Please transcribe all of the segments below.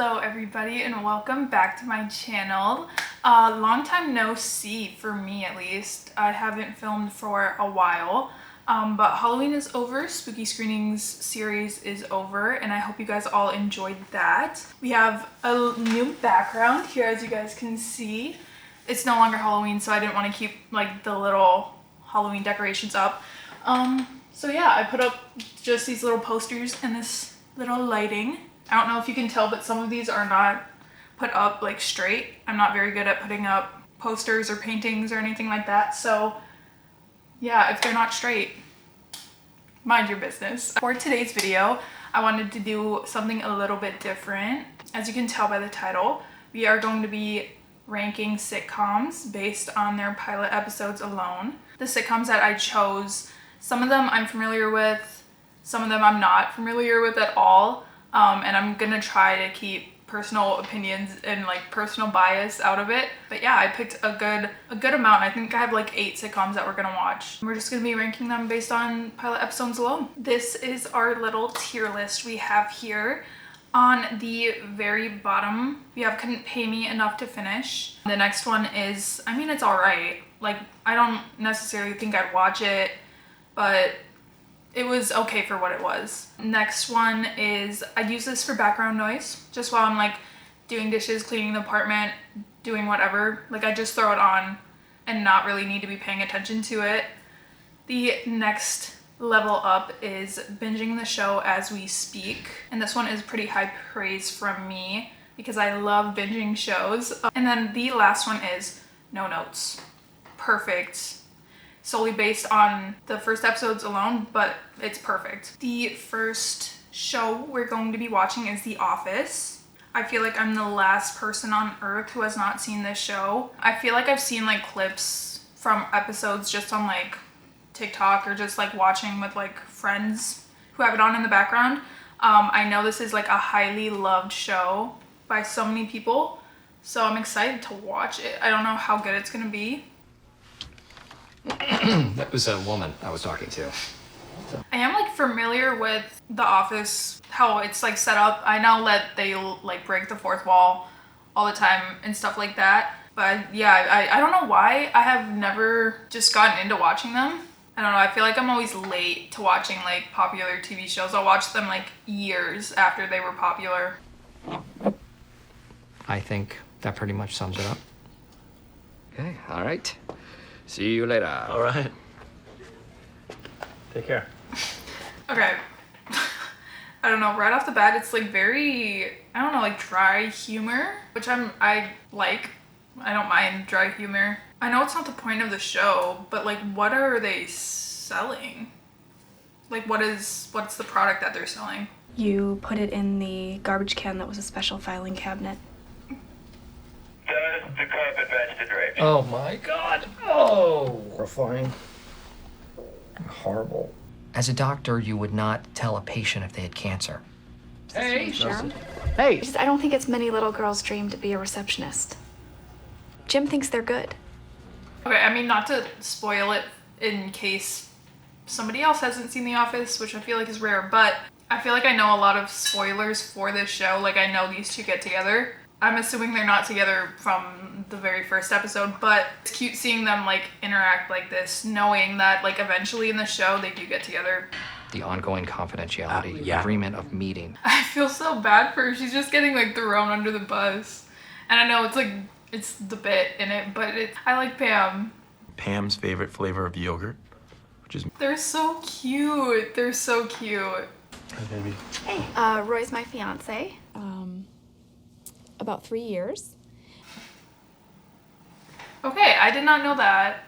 Hello everybody and welcome back to my channel. Long time no see for me, at least. I haven't filmed for a while, but Halloween is over, Spooky Screenings series is over, and I hope you guys all enjoyed that. We have a new background here, as you guys can see. It's no longer Halloween, so I didn't want to keep like the little Halloween decorations up. So yeah, I put up just these little posters and this little lighting. I don't know if you can tell, but some of these are not put up like straight. I'm not very good at putting up posters or paintings or anything like that. So yeah, if they're not straight, mind your business. For today's video, I wanted to do something a little bit different. As you can tell by the title, we are going to be ranking sitcoms based on their pilot episodes alone. The sitcoms that I chose, some of them I'm familiar with, some of them I'm not familiar with at all. And I'm gonna try to keep personal opinions and like personal bias out of it. But yeah, I picked a good amount. I think I have like 8 sitcoms that we're gonna watch. We're just gonna be ranking them based on pilot episodes alone. This is our little tier list we have here. On the very bottom, we have Couldn't Pay Me Enough to Finish. The next one is, I mean, it's alright. Like, I don't necessarily think I'd watch it, but it was okay for what it was. Next one is, I'd use this for background noise, just while I'm like doing dishes, cleaning the apartment, doing whatever. Like, I just throw it on and not really need to be paying attention to it. The next level up is binging the show as we speak. And this one is pretty high praise from me because I love binging shows. And then the last one is no notes. Perfect. Solely based on the first episodes alone, but it's perfect. The first show we're going to be watching is The Office. I feel like I'm the last person on earth who has not seen this show. I feel like I've seen like clips from episodes just on like TikTok or just like watching with like friends who have it on in the background. I know this is like a highly loved show by so many people, so I'm excited to watch it. I don't know how good it's gonna be. That was a woman I was talking to. So. I am like familiar with The Office, how it's like set up. I know that they like break the fourth wall all the time and stuff like that. But yeah, I don't know why I have never just gotten into watching them. I don't know, I feel like I'm always late to watching like popular TV shows. I'll watch them like years after they were popular. I think that pretty much sums it up. Okay, all right. See you later. All right. Take care. Okay. I don't know, right off the bat, it's like very, I don't know, like dry humor, which I like. I don't mind dry humor. I know it's not the point of the show, but like what are they selling? Like what's the product that they're selling? You put it in the garbage can that was a special filing cabinet. Does the carpet match the drapes? Oh my god. Oh. Horrifying. Horrible. As a doctor, you would not tell a patient if they had cancer. Hey, Sharon. Hey. I don't think it's many little girls' dream to be a receptionist. Jim thinks they're good. Okay, I mean, not to spoil it in case somebody else hasn't seen The Office, which I feel like is rare, but I feel like I know a lot of spoilers for this show. Like, I know these two get together. I'm assuming they're not together from the very first episode, but it's cute seeing them like interact like this, knowing that like eventually in the show they do get together. The ongoing confidentiality Yeah. agreement of meeting. I feel so bad for her. She's just getting like thrown under the bus. And I know it's like, it's the bit in it, but I like Pam. Pam's favorite flavor of yogurt, which is... They're so cute. They're so cute. Hi, baby. Hey, Roy's my fiance. About 3 years. Okay, I did not know that.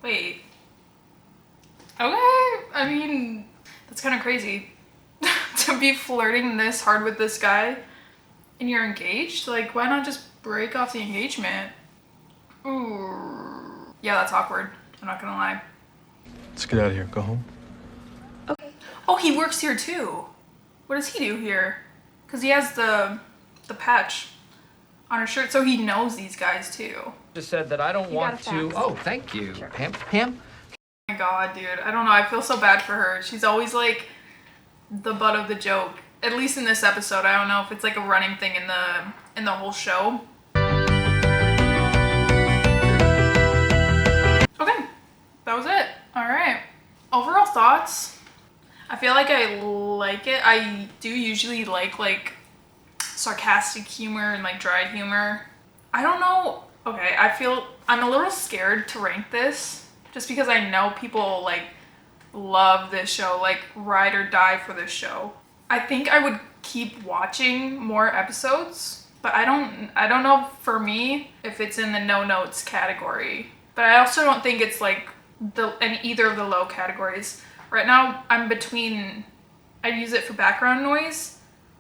Wait. Okay, I mean, that's kind of crazy. To be flirting this hard with this guy and you're engaged? Like, why not just break off the engagement? Ooh. Yeah, that's awkward. I'm not gonna lie. Let's get out of here. Go home. Okay. Oh, he works here too. What does he do here? Because he has the patch on her shirt, so he knows these guys too. Just said that I don't You want got a to. fax. Oh, thank you. Sure. Pam? Oh my god, dude. I don't know. I feel so bad for her. She's always like the butt of the joke At least in this episode. I don't know if it's like a running thing in the whole show. Okay, that was it. All right. Overall thoughts. I feel like I like it. I do usually like sarcastic humor and like dry humor. I don't know. Okay, I feel I'm a little scared to rank this just because I know people like love this show, like ride or die for this show. I think I would keep watching more episodes, but I don't know for me if it's in the no notes category. But I also don't think it's like in either of the low categories. Right now I'm between I'd use it for background noise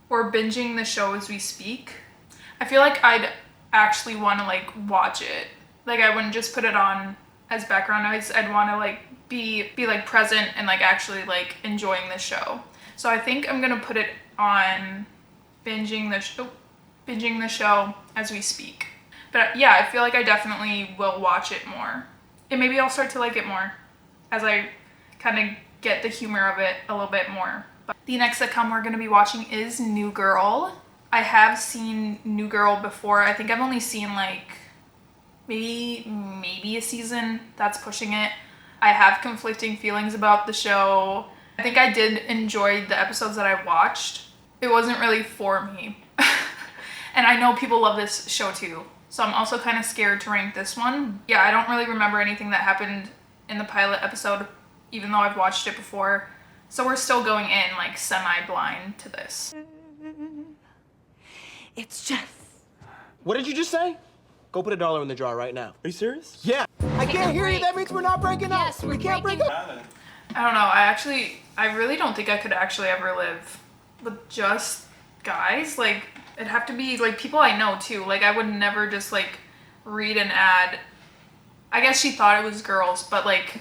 or binging the show as we speak. I feel like I'd actually want to like watch it. Like I wouldn't just put it on as background noise. I'd want to like be like present and like actually like enjoying the show. So I think I'm gonna put it on binging the show as we speak. But yeah, I feel like I definitely will watch it more. And maybe I'll start to like it more as I kind of get the humor of it a little bit more. But the next sitcom we're gonna be watching is New Girl. I have seen New Girl before. I think I've only seen like maybe a season. That's pushing it. I have conflicting feelings about the show. I think I did enjoy the episodes that I watched. It wasn't really for me. And I know people love this show too. So I'm also kind of scared to rank this one. Yeah, I don't really remember anything that happened in the pilot episode, even though I've watched it before. So we're still going in like semi-blind to this. It's just... What did you just say? Go put $1 in the jar right now. Are you serious? Yeah. I Take can't a hear you. break. That means we're not breaking up. Yes, we we're can't break breaking up. I don't know. I really don't think I could actually ever live with just guys. Like, it'd have to be like people I know too. Like, I would never just like read an ad. I guess she thought it was girls, but like,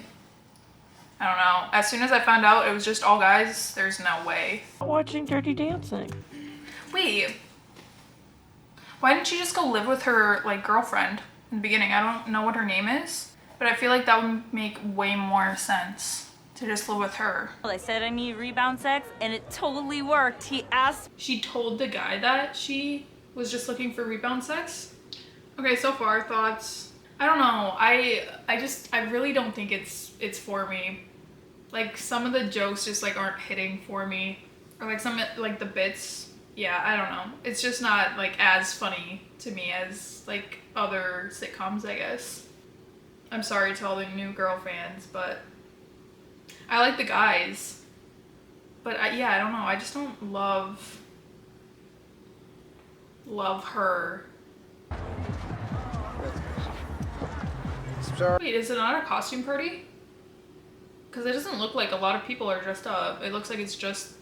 I don't know. As soon as I found out it was just all guys, there's no way. Watching Dirty Dancing. Wait. Why didn't she just go live with her like girlfriend in the beginning? I don't know what her name is, but I feel like that would make way more sense to just live with her. Well, I said I need rebound sex, and it totally worked. He asked. She told the guy that she was just looking for rebound sex. Okay, so far thoughts. I don't know. I really don't think it's for me. Like some of the jokes just like aren't hitting for me, or like some like the bits. Yeah, I don't know. It's just not like as funny to me as like other sitcoms, I guess. I'm sorry to all the New Girl fans, but I like the guys. But yeah, I don't know. I just don't love her. Sorry. Wait, is it not a costume party? Because it doesn't look like a lot of people are dressed up. It looks like it's just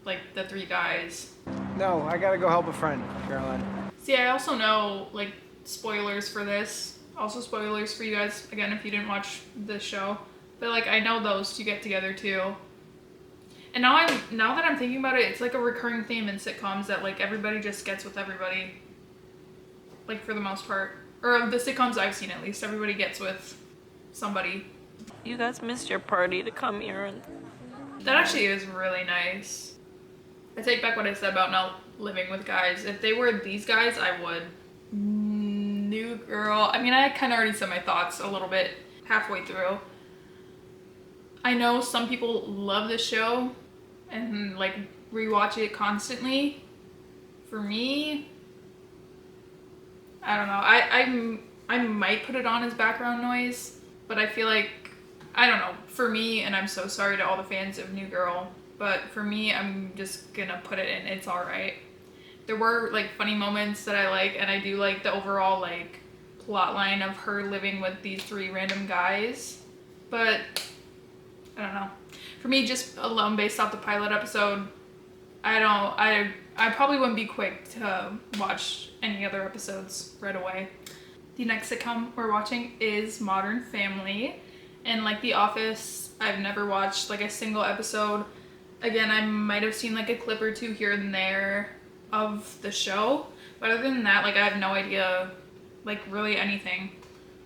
like the 3 guys. No, I gotta go help a friend, Caroline. See, I also know like spoilers for this. Also spoilers for you guys, again, if you didn't watch the show. But like I know those 2 get together too. And now that I'm thinking about it, it's like a recurring theme in sitcoms that like everybody just gets with everybody. Like for the most part. Or the sitcoms I've seen at least, everybody gets with somebody. You guys missed your party to come here and... That actually is really nice. I take back what I said about not living with guys. If they were these guys, I would. New Girl. I mean, I kind of already said my thoughts a little bit halfway through. I know some people love this show and like rewatch it constantly. For me, I don't know. I might put it on as background noise, but I feel like, I don't know. For me, and I'm so sorry to all the fans of New Girl, but for me, I'm just gonna put it in. It's all right. There were like funny moments that I like, and I do like the overall like plot line of her living with these 3 random guys. But I don't know. For me, just alone based off the pilot episode, I probably wouldn't be quick to watch any other episodes right away. The next sitcom we're watching is Modern Family. And like The Office, I've never watched like a single episode. Again, I might have seen like a clip or 2 here and there of the show. But other than that, like I have no idea like really anything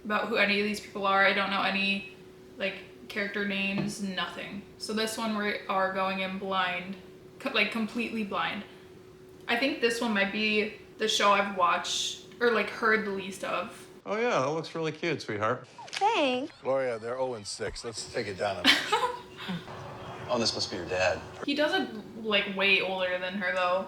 about who any of these people are. I don't know any like character names, nothing. So this one we are going in blind like completely blind. I think this one might be the show I've watched or like heard the least of. Oh yeah, that looks really cute, sweetheart. Thanks. Gloria, they're 0-6. Let's take it down a notch. Oh, this must be your dad. He does look like way older than her though.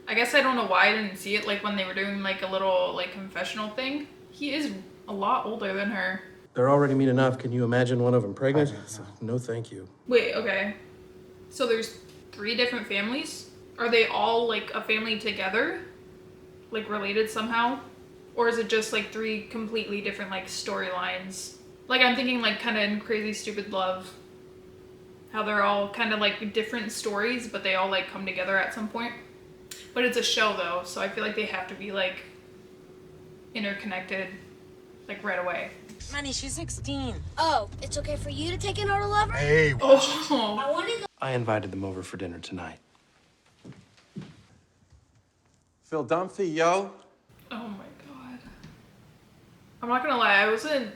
I guess I don't know why I didn't see it like when they were doing like a little like confessional thing. He is a lot older than her. They're already mean enough. Can you imagine one of them pregnant? No, thank you. Wait, okay. So there's 3 different families? Are they all like a family together? Like related somehow? Or is it just like 3 completely different like storylines? Like I'm thinking like kind of in Crazy Stupid Love. How they're all kind of like different stories, but they all like come together at some point. But it's a show though, so I feel like they have to be like interconnected like right away. Manny, she's 16. Oh, it's okay for you to take an older lover? Hey, Oh. I want to go. I invited them over for dinner tonight. Phil Dunphy, yo. Oh my god. I'm not gonna lie, I wasn't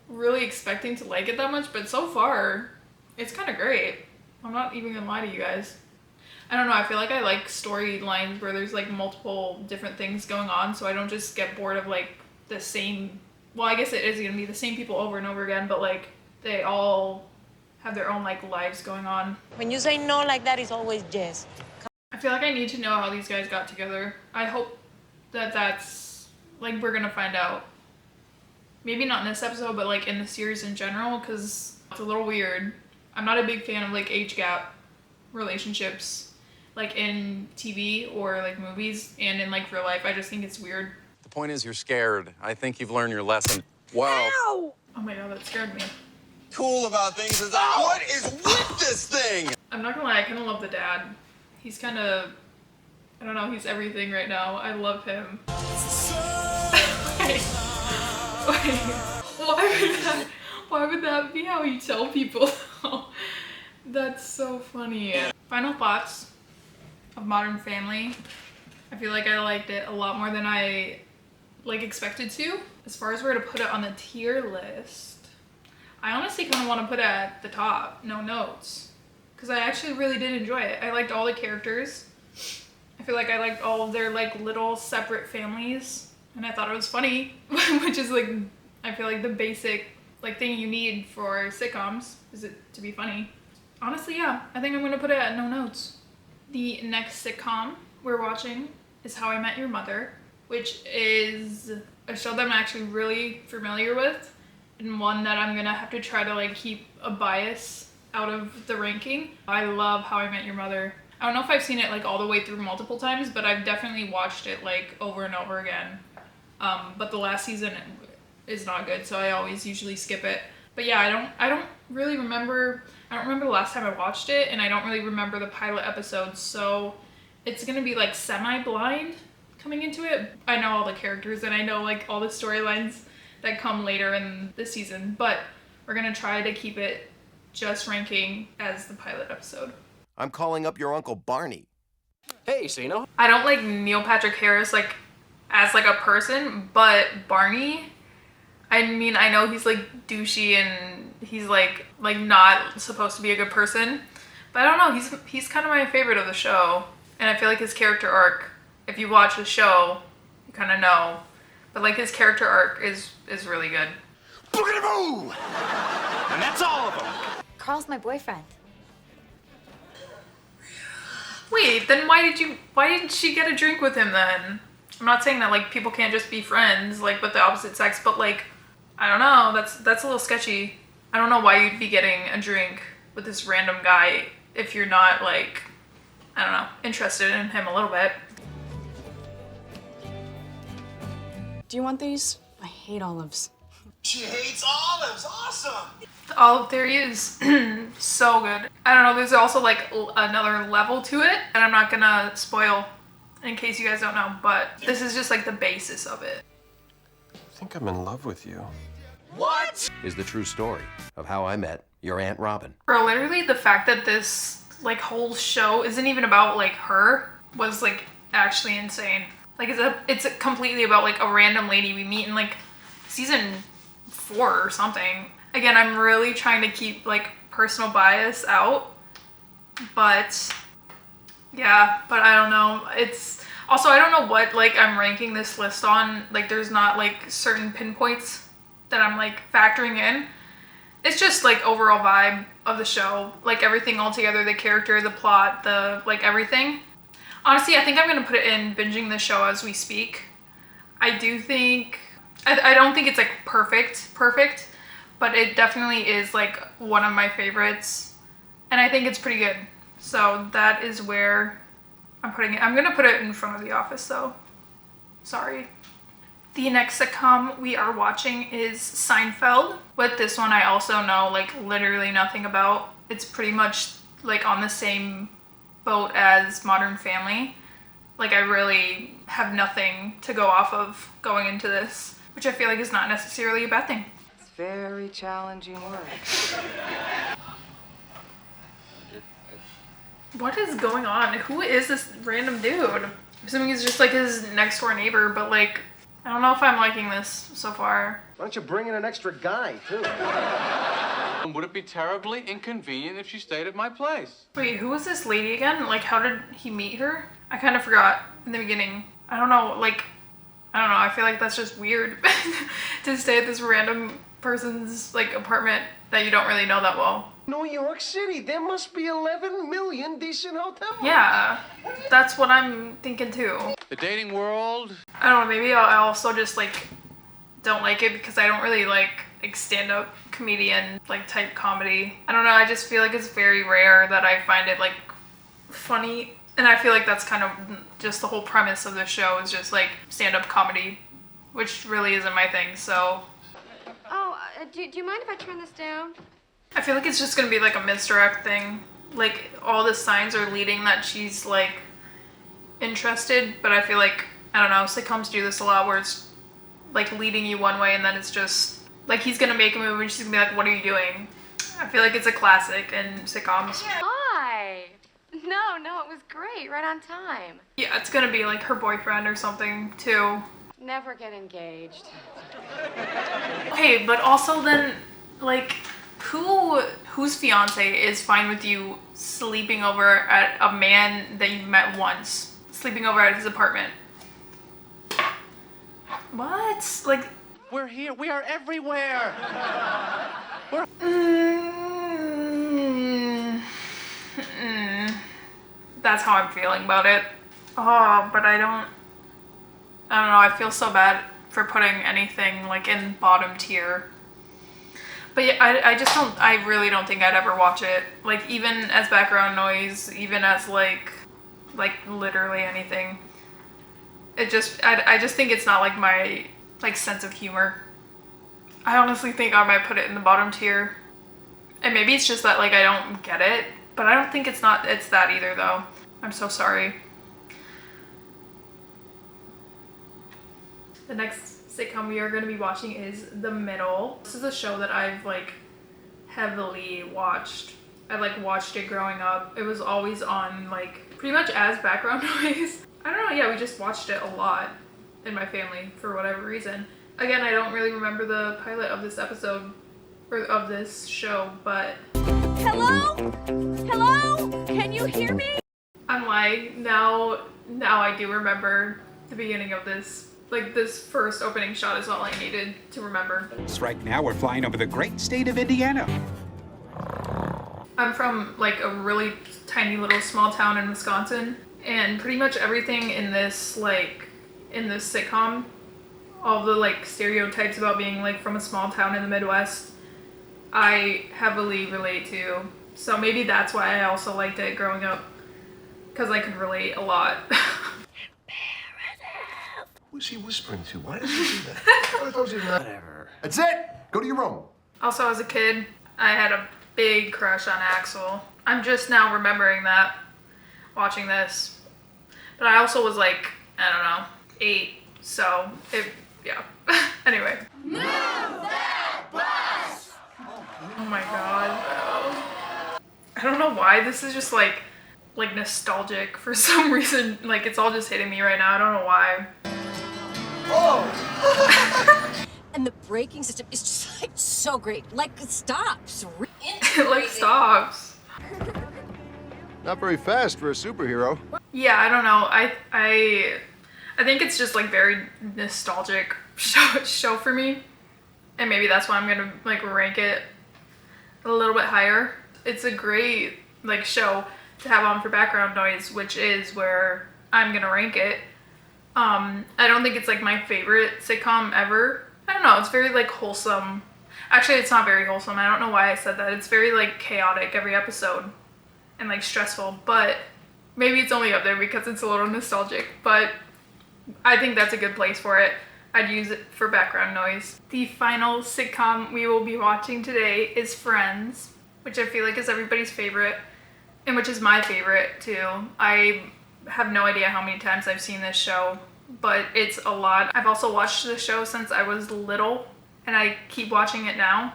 really expecting to like it that much, but so far, it's kind of great. I'm not even gonna lie to you guys. I don't know, I feel like I like storylines where there's like multiple different things going on, so I don't just get bored of like the same, well, I guess it is gonna be the same people over and over again, but like they all have their own like lives going on. When you say no like that, it's always yes. I feel like I need to know how these guys got together. I hope that that's, like, we're gonna find out. Maybe not in this episode, but, like, in the series in general, because it's a little weird. I'm not a big fan of, like, age gap relationships, like, in TV or, like, movies, and in, like, real life. I just think it's weird. The point is you're scared. I think you've learned your lesson. Wow. Ow! Oh my god, that scared me. Cool about things is that what is with this thing? I'm not gonna lie, I kind of love the dad. He's kind of, I don't know, he's everything right now. I love him. Wait, why would that be how you tell people though? That's so funny. Final thoughts of Modern Family. I feel like I liked it a lot more than I like expected to. As far as where to put it on the tier list, I honestly kind of want to put it at the top, no notes. Because I actually really did enjoy it. I liked all the characters. I feel like I liked all of their like little separate families. And I thought it was funny, which is like, I feel like the basic like thing you need for sitcoms is it to be funny. Honestly, yeah, I think I'm gonna put it at no notes. The next sitcom we're watching is How I Met Your Mother, which is a show that I'm actually really familiar with and one that I'm gonna have to try to like keep a bias out of the ranking. I love How I Met Your Mother. I don't know if I've seen it like all the way through multiple times, but I've definitely watched it like over and over again. But the last season is not good, so I always usually skip it. But yeah, I don't really remember, I don't remember the last time I watched it, and I don't really remember the pilot episodes, so it's gonna be like semi-blind coming into it. I know all the characters and I know like all the storylines that come later in the season, but we're gonna try to keep it just ranking as the pilot episode. I'm calling up your Uncle Barney. Hey, so you know? I don't like Neil Patrick Harris like as like a person, but Barney, I mean, I know he's like douchey and he's like not supposed to be a good person, but I don't know, he's kind of my favorite of the show, and I feel like his character arc, if you watch the show, you kind of know, but like his character arc is really good. Boogity-boo! And that's all of them. Carl's my boyfriend. Wait, then why didn't she get a drink with him then? I'm not saying that like people can't just be friends like with the opposite sex, but like, I don't know, that's a little sketchy. I don't know why you'd be getting a drink with this random guy if you're not like, I don't know, interested in him a little bit. Do you want these? I hate olives. She hates olives. Awesome. The olive theory is so good. I don't know, there's also like another level to it, and I'm not gonna spoil in case you guys don't know, but this is just like the basis of it. I think I'm in love with you. What? Is the true story of how I met your Aunt Robin. Bro, literally the fact that this like whole show isn't even about like her was like actually insane. Like it's completely about like a random lady we meet in like season 4 or something. Again, I'm really trying to keep like personal bias out, but Yeah, but I don't know. It's also, I don't know what like I'm ranking this list on. Like there's not like certain pinpoints that I'm like factoring in. It's just like overall vibe of the show, like everything all together, the character, the plot, the like everything. Honestly, I think I'm gonna put it in binging the show as we speak. I do think, I don't think it's like perfect, but it definitely is like one of my favorites. And I think it's pretty good. So that is where I'm putting it. I'm gonna put it in front of The Office though. Sorry. The next sitcom we are watching is Seinfeld. With this one, I also know like literally nothing about. It's pretty much like on the same boat as Modern Family. Like I really have nothing to go off of going into this, which I feel like is not necessarily a bad thing. It's very challenging work. What is going on? Who is this random dude? I'm assuming he's just like his next door neighbor, but like, I don't know if I'm liking this so far. Why don't you bring in an extra guy, too? Would it be terribly inconvenient if she stayed at my place? Wait, who was this lady again? Like, how did he meet her? I kind of forgot in the beginning. I don't know, like, I don't know. I feel like that's just weird to stay at this random person's like apartment that you don't really know that well. New York City, there must be 11 million decent hotels. Yeah, that's what I'm thinking too. The dating world. I don't know, maybe I also just like don't like it because I don't really like stand-up comedian like type comedy. I don't know, I just feel like it's very rare that I find it like funny, and I feel like that's kind of just the whole premise of the show is just like stand-up comedy, which really isn't my thing. So Oh, do you mind if I turn this down? I feel like it's just gonna be like a misdirect thing. Like all the signs are leading that she's like interested, but I feel like, I don't know, sitcoms do this a lot where it's like leading you one way and then it's just like he's gonna make a move and she's gonna be like, what are you doing? I feel like it's a classic in sitcoms. Hi. No, it was great. Right on time. Yeah, it's gonna be like her boyfriend or something too. Never get engaged. Okay, but also then like whose fiance is fine with you sleeping over at a man that you've met once, sleeping over at his apartment? What? Like, We're here. We are everywhere. That's how I'm feeling about it. Oh, but I don't know, I feel so bad for putting anything like in bottom tier. But yeah, I really don't think I'd ever watch it. Like even as background noise, even as like literally anything. It just, I just think it's not like my like sense of humor. I honestly think I might put it in the bottom tier. And maybe it's just that like I don't get it, but I don't think it's that either though. I'm so sorry. The next sitcom we are going to be watching is The Middle. This is a show that I've like heavily watched. I like watched it growing up. It was always on like pretty much as background noise. I don't know, yeah, we just watched it a lot in my family for whatever reason. Again, I don't really remember the pilot of this episode or of this show, but Hello? Hello? Can you hear me? I'm like, now I do remember the beginning of this. Like this first opening shot is all I needed to remember. Right now we're flying over the great state of Indiana. I'm from like a really tiny little small town in Wisconsin, and pretty much everything in this sitcom, all the like stereotypes about being like from a small town in the Midwest, I heavily relate to. So maybe that's why I also liked it growing up, because I could relate a lot. Who's he whispering to? Why did he do that? I thought you whatever. That's it. Go to your room. Also, as a kid, I had a big crush on Axel. I'm just now remembering that watching this. But I also was like, I don't know, 8. So, yeah. Anyway. Move that bus! Oh my god. I don't know why this is just like nostalgic for some reason. Like it's all just hitting me right now. I don't know why. Oh! And the braking system is just like so great. Like it stops. It like stops. Not very fast for a superhero. Yeah, I don't know. I think it's just like very nostalgic show for me. And maybe that's why I'm gonna like rank it a little bit higher. It's a great like show to have on for background noise, which is where I'm gonna rank it. I don't think it's like my favorite sitcom ever. I don't know, it's very like wholesome. Actually, it's not very wholesome. I don't know why I said that. It's very like chaotic every episode and like stressful, but maybe it's only up there because it's a little nostalgic, but I think that's a good place for it. I'd use it for background noise. The final sitcom we will be watching today is Friends, which I feel like is everybody's favorite and which is my favorite too. I have no idea how many times I've seen this show, but it's a lot. I've also watched the show since I was little and I keep watching it now.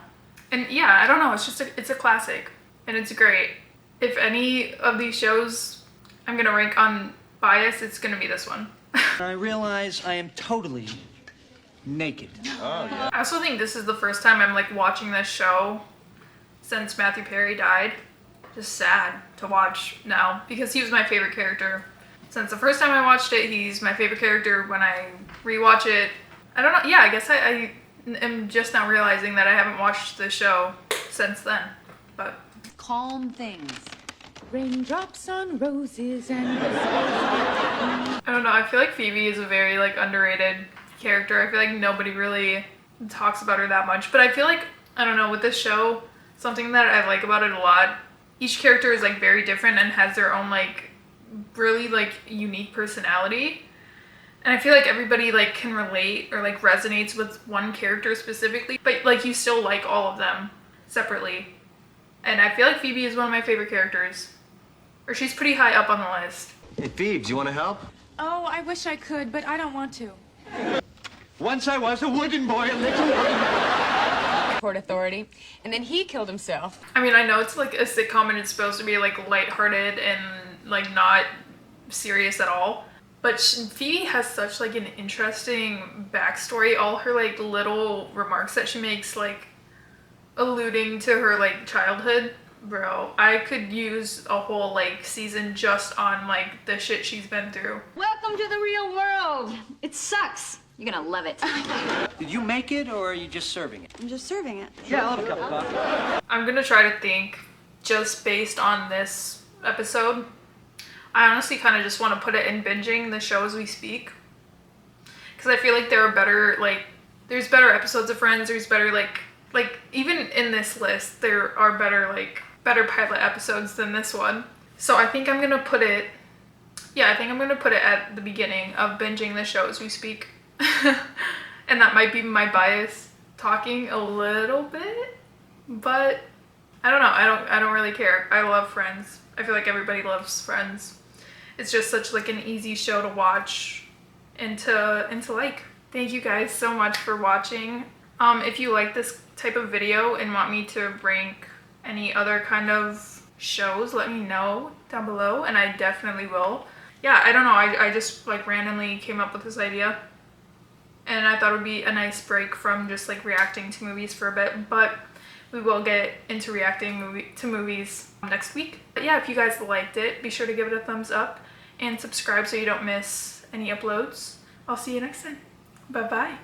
And yeah, I don't know, it's a classic and it's great. If any of these shows I'm gonna rank on bias, it's gonna be this one. I realize I am totally naked. Oh, yeah. I also think this is the first time I'm like watching this show since Matthew Perry died. Just sad to watch now because he was my favorite character. Since the first time I watched it, he's my favorite character. When I rewatch it, I don't know. Yeah, I guess I am just now realizing that I haven't watched the show since then. But Calm things. Raindrops on roses and I don't know. I feel like Phoebe is a very like underrated character. I feel like nobody really talks about her that much. But I feel like, I don't know, with this show, something that I like about it a lot, each character is like very different and has their own like really like unique personality. And I feel like everybody like can relate or like resonates with one character specifically, but like you still like all of them separately. And I feel like Phoebe is one of my favorite characters. Or she's pretty high up on the list. Hey, Phoebes, you want to help? Oh, I wish I could, but I don't want to. Once I was a wooden boy, a little wooden Port Authority, and then he killed himself. I mean, I know it's like a sitcom and it's supposed to be like lighthearted and like not serious at all. But Phoebe has such like an interesting backstory. All her like little remarks that she makes, like alluding to her like childhood. Bro, I could use a whole like season just on like the shit she's been through. Welcome to the real world. It sucks. You're gonna love it. Did you make it, or are you just serving it? I'm just serving it. Yeah, I'll have a cup of coffee. I'm gonna try to think just based on this episode. I honestly kind of just want to put it in binging the show as we speak. Because I feel like there are better, like, there's better episodes of Friends, there's better, like even in this list, there are better pilot episodes than this one. So I think I'm gonna put it, yeah, I think I'm gonna put it at the beginning of binging the show as we speak. And that might be my bias talking a little bit, but I don't know, I don't really care. I love Friends. I feel like everybody loves Friends. It's just such like an easy show to watch and to like. Thank you guys so much for watching. If you like this type of video and want me to rank any other kind of shows, let me know down below and I definitely will. Yeah, I don't know, I just like randomly came up with this idea and I thought it would be a nice break from just like reacting to movies for a bit, but we will get into reacting to movies next week. But yeah, if you guys liked it, be sure to give it a thumbs up and subscribe so you don't miss any uploads. I'll see you next time. Bye bye.